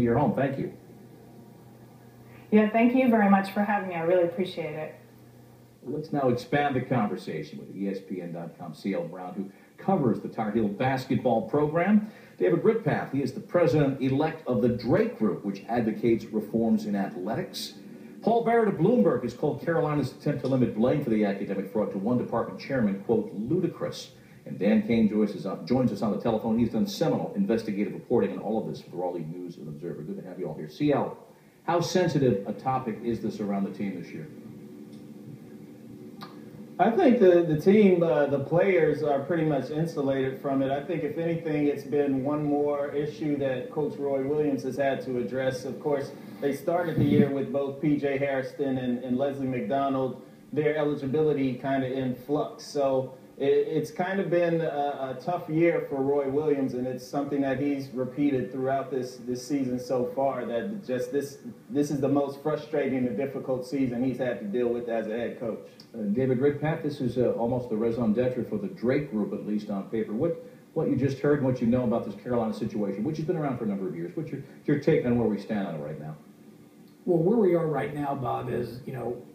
your home. Thank you. Yeah, thank you very much for having me. I really appreciate it. Let's now expand the conversation with ESPN.com CL Brown, who covers the Tar Heel basketball program. David Ritpath, he is the president-elect of the Drake Group, which advocates reforms in athletics. Paul Barrett of Bloomberg has called Carolina's attempt to limit blame for the academic fraud to one department chairman, quote, ludicrous. And Dan Kane joins us on the telephone. He's done seminal investigative reporting on all of this for the Raleigh News and Observer. Good to have you all here. CL, how sensitive a topic is this around the team this year? I think the team, the players are pretty much insulated from it. I think, if anything, it's been one more issue that Coach Roy Williams has had to address. Of course, they started the year with both P.J. Hairston and Leslie McDonald, their eligibility kind of in flux. So it's kind of been a tough year for Roy Williams, and it's something that he's repeated throughout this season so far, that just this is the most frustrating and difficult season he's had to deal with as a head coach. David Ritpath, this is almost the raison d'etre for the Drake Group, at least on paper. What you just heard and what you know about this Carolina situation, which has been around for a number of years, what's your take on where we stand on it right now? Well, where we are right now, Bob, is,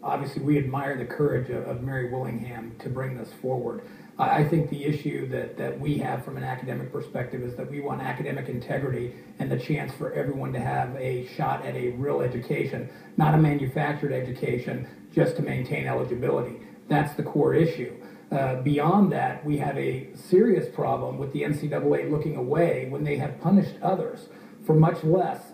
obviously we admire the courage of Mary Willingham to bring this forward. I think the issue that we have from an academic perspective is that we want academic integrity and the chance for everyone to have a shot at a real education, not a manufactured education, just to maintain eligibility. That's the core issue. Beyond that, we have a serious problem with the NCAA looking away when they have punished others for much less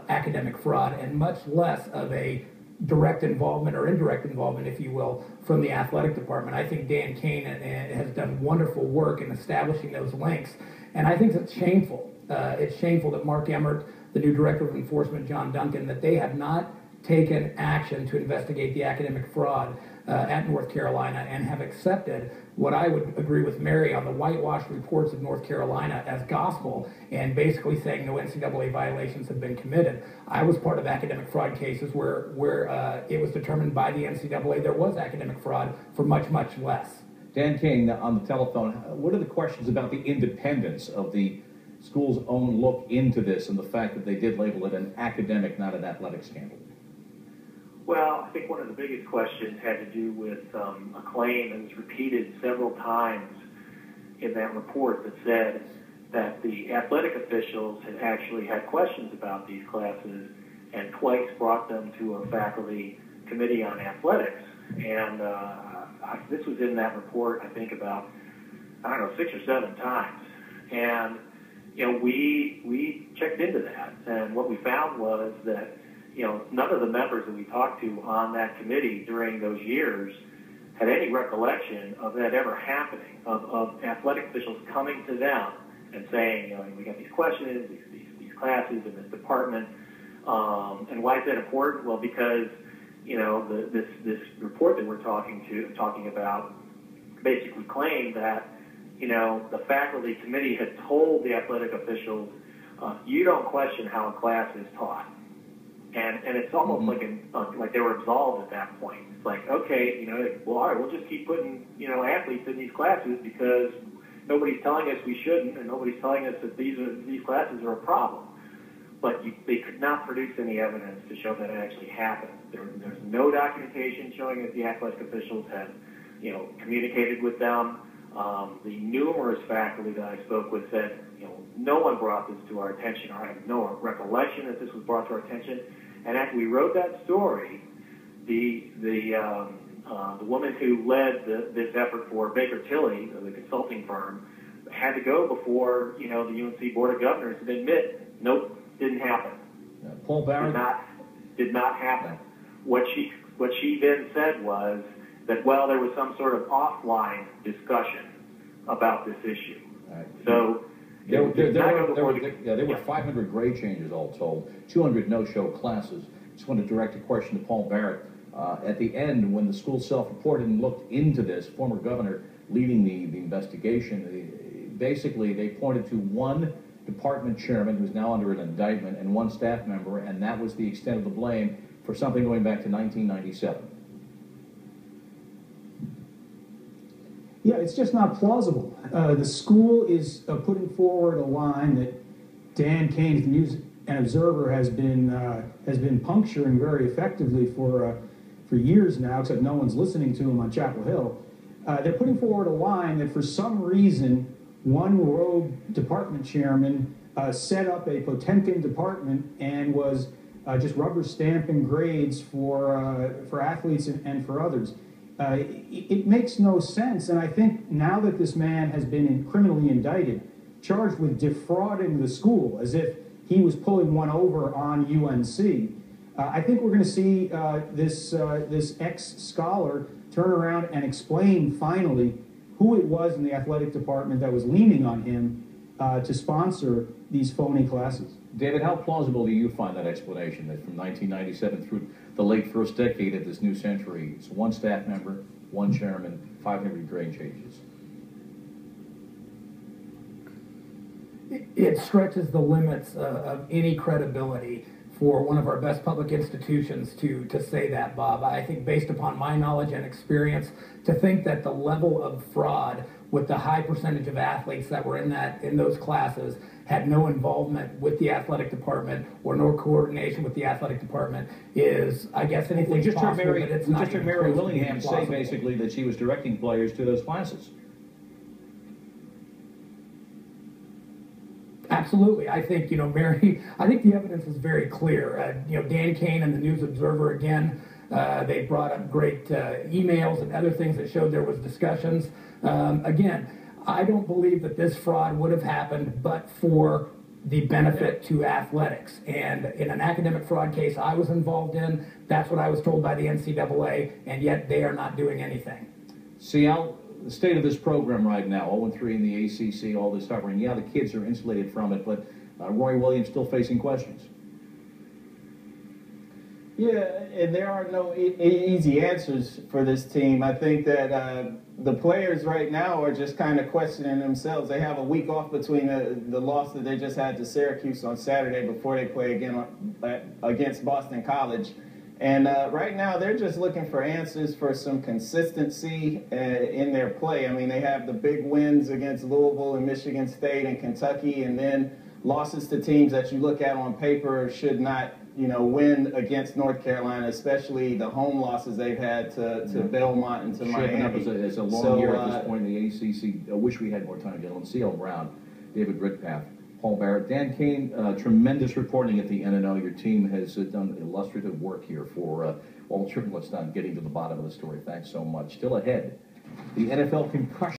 academic fraud and much less of a direct involvement or indirect involvement, if you will, from the athletic department. I think Dan Kane has done wonderful work in establishing those links, and I think it's shameful. It's shameful that Mark Emmert, the new director of enforcement, John Duncan, that they have not taken action to investigate the academic fraud at North Carolina and have accepted what I would agree with Mary on the whitewashed reports of North Carolina as gospel, and basically saying no NCAA violations have been committed. I was part of academic fraud cases where it was determined by the NCAA there was academic fraud for much, much less. Dan Kane on the telephone, what are the questions about the independence of the school's own look into this and the fact that they did label it an academic, not an athletic scandal? Well, I think one of the biggest questions had to do with a claim that was repeated several times in that report that said that the athletic officials had actually had questions about these classes and twice brought them to a faculty committee on athletics. And this was in that report, I think, about, 6 or 7 times. And, we checked into that. And what we found was that none of the members that we talked to on that committee during those years had any recollection of that ever happening, of athletic officials coming to them and saying, we got these questions, these classes in this department. And why is that important? Well, because, this report that we're talking about basically claimed that, the faculty committee had told the athletic officials, you don't question how a class is taught. And it's almost like they were absolved at that point. It's like, okay, well, all right, we'll just keep putting, athletes in these classes because nobody's telling us we shouldn't, and nobody's telling us that these classes are a problem. But they could not produce any evidence to show that it actually happened. There's no documentation showing that the athletic officials had, communicated with them. The numerous faculty that I spoke with said, no one brought this to our attention, or I have no recollection that this was brought to our attention. And after we wrote that story, the woman who led this effort for Baker Tilly, the consulting firm, had to go before the UNC Board of Governors and admit, nope, didn't happen. Paul Barrett did not happen. What she then said was that, well, there was some sort of offline discussion about this issue. So there were 500 grade changes all told, 200 no-show classes. Just want to direct a question to Paul Barrett. At the end, when the school self-reported and looked into this, former governor leading the investigation, basically they pointed to one department chairman who's now under an indictment and one staff member, and that was the extent of the blame for something going back to 1997. Yeah, it's just not plausible. The school is putting forward a line that Dan Kane, and Observer has been puncturing very effectively for years now, except no one's listening to him on Chapel Hill. They're putting forward a line that for some reason one rogue department chairman set up a Potemkin department and was just rubber stamping grades for athletes and for others. It makes no sense, and I think now that this man has been criminally indicted, charged with defrauding the school as if he was pulling one over on UNC, I think we're going to see this ex-scholar turn around and explain finally who it was in the athletic department that was leaning on him to sponsor these phony classes. David, how plausible do you find that explanation that from 1997 through the late first decade of this new century, it's one staff member, one chairman, 500 grade changes? It stretches the limits of any credibility for one of our best public institutions to say that, Bob. I think based upon my knowledge and experience, to think that the level of fraud with the high percentage of athletes that were in those classes had no involvement with the athletic department or no coordination with the athletic department is, I guess, anything we just possible, heard but it's not even Mary close to Willingham being say plausible. basically that she was directing players to those classes. Absolutely. I think, Mary, I think the evidence is very clear. Dan Kane and the News Observer, again, they brought up great emails and other things that showed there was discussions. Again, I don't believe that this fraud would have happened but for the benefit to athletics. And in an academic fraud case I was involved in, that's what I was told by the NCAA, and yet they are not doing anything. CL, the state of this program right now, 0-3 in the ACC, all this covering. Yeah, the kids are insulated from it, but Roy Williams still facing questions. Yeah, and there are no easy answers for this team. I think that the players right now are just kind of questioning themselves. They have a week off between the loss that they just had to Syracuse on Saturday before they play again against Boston College. And right now they're just looking for answers for some consistency in their play. I mean, they have the big wins against Louisville and Michigan State and Kentucky, and then losses to teams that you look at on paper should not win against North Carolina, especially the home losses they've had to Belmont and to Miami. Shaping up as a long year at this point in the ACC. I wish we had more time, gentlemen. C.L. Brown, David Gritpath, Paul Barrett, Dan Kane, tremendous reporting at the NNO. Your team has done illustrative work here for all triplets on getting to the bottom of the story. Thanks so much. Still ahead, the NFL concussion.